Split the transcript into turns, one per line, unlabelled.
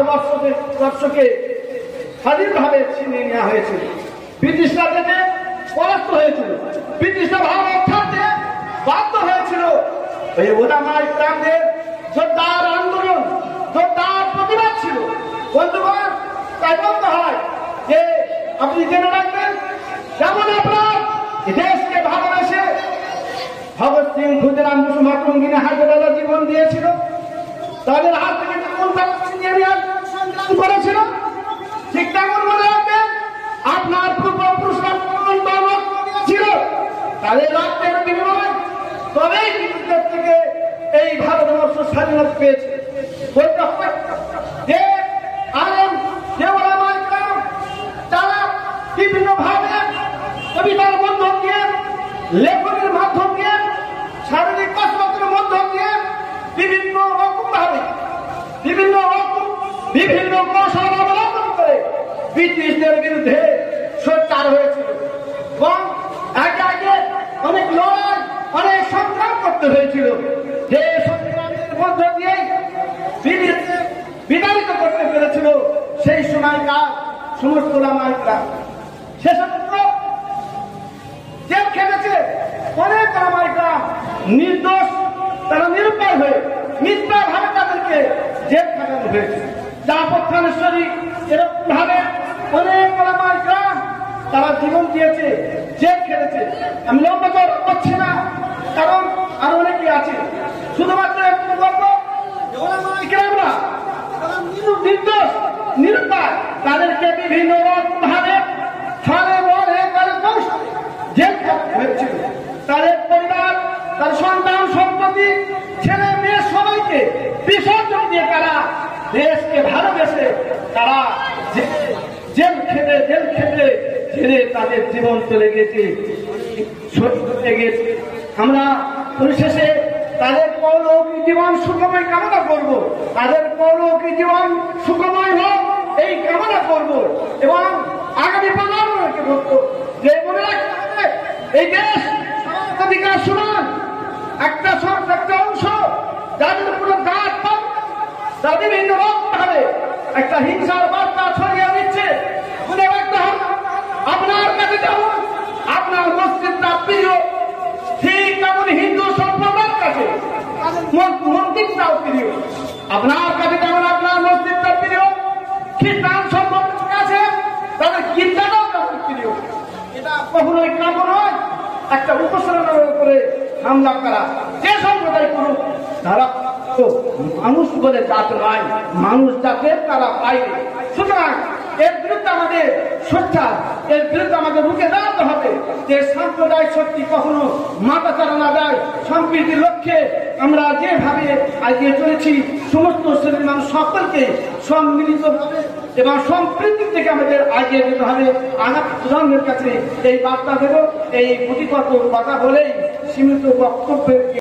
ভারতবর্ষকে স্বাধীনভাবে ছিনিয়ে নেওয়া হয়েছিল। ব্রিটিশরা থেকে পরাস্ত হয়েছিল, ব্রিটিশরা ভারত ছাড়তে বাধ্য হয়েছিল। ওই ওলামা ইকরামদের জোরদার আন্দোলন, জোরদার প্রতিবাদ ছিল। বন্ধুগণ, তাই বলতে হয় যে আপনি জেনে রাখবেন, যেমন আপনার দেশকে ভালোবেসে ভগৎ সিং, ক্ষুদিরাম বসু, মাতঙ্গিনী হায়দরাবাদ জীবন দিয়েছিল, তাদের হাত থেকে যেমন সংগ্রাম করেছিল, ঠিক তেমন মনে রাখবেন আপনার পূর্বপুরুষরা ছিল, তাদের রক্তের বিনিময় তবেই ব্রিটিশদের থেকে এই ভারতবর্ষ স্বাধীনতা পেয়েছে। বলতে হবে যে আলেম, যে ওলামা ইকরাম, তারা বিভিন্ন ভাবে কবিতার মধ্য দিয়ে, লেখনের মাধ্যম দিয়ে, শারীরিক কসরতের মধ্য দিয়ে বিভিন্ন রকম ভাবে বিভিন্ন কৌশল অবলম্বন করে ব্রিটিশদের বিরুদ্ধে সোচ্চার হয়েছিল এবং আগে আগে অনেক লড়াই, অনেক সংগ্রাম করতে হয়েছিল। যে সংগ্রামের মধ্য দিয়ে বিতাড়িত করতে পেরেছিল সেই সময়কার সমস্ত ওলামা ইকরাম। সেসব জেল খেটেছে অনেক ওলামা ইকরাম, নির্দোষ, তারা নিরুপায় হয়ে মিথ্যা ভাবে তাদেরকে জেল খাটানো হয়েছে। জাফরখানেশ্বরী এরকম ভাবে অনেক ওলামা ইকরাম তারা জীবন দিয়েছে, জেল খেটেছে। আমি লম্বা করছি না, কারণ আরো অনেকে আছে। শুধুমাত্র একটু বলবো, ওলামা ইকরামরা নির্দোষ, নিরুপায়, তাদেরকে বিভিন্ন রকম ভাবে ছলে বলে কৌশলে জেল খাটানো হয়েছিল। তাদের পরিবার, তার সন্তান সন্ততি, ছেলে মেয়ে সবাইকে বিসর্জন দিয়ে তারা দেশকে ভালোবেসে তারা জেল খেতে ছেড়ে তাদের জীবন চলে গেছে। আমরা পরিশেষে তাদের পরলৌকিক জীবন সুখময় কামনা করব, তাদের পরলৌকিক জীবন সুখময় হোক এই কামনা করব এবং আগামী প্রজন্মকে বলবো যে মনে রাখতে হবে এই দেশ অধিকার সমান একটা অংশ, যাদের পুরো গাছ পাবে, তারা বিভিন্ন রকম ভাবে একটা হিংসার বার্তা ছড়িয়ে দিচ্ছে। মনে রাখতে হবে আপনার কাছে যেমন আপনার মসজিদটা প্রিয়, ঠিক তেমন হিন্দু সম্প্রদায়ের কাছে মন্দিরটাও প্রিয়। আপনার কাছে যেমন আপনার মসজিদটা প্রিয়, খ্রিস্টান সম্প্রদায়ের কাছে তাদের গির্জাটাও তেমন প্রিয়। এটা কখনোই কাম্য নয় একটা উপসর্গের উপরে হামলা করা। যে সম্প্রদায় করুক, তারা মানুষ বলে জাত নয়, মানুষ জাতের তারা বাইরে। সুতরাং এর বিরুদ্ধে আমাদের সোচ্চার, এর বিরুদ্ধে আমাদের রুখে দাঁড়াতে হবে যে সাম্প্রদায়িক শক্তি কখনো মাথা চারা না যায়। সম্প্রীতির লক্ষ্যে আমরা যেভাবে এগিয়ে চলেছি, সমস্ত শ্রেণীর মানুষ সকলকে সম্মিলিতভাবে এবং সম্প্রীতির থেকে আমাদের এগিয়ে যেতে হবে। আগামী প্রজন্মের কাছে এই বার্তা দেব। এই প্রতিকত কথা বলেই সীমিত বক্তব্যের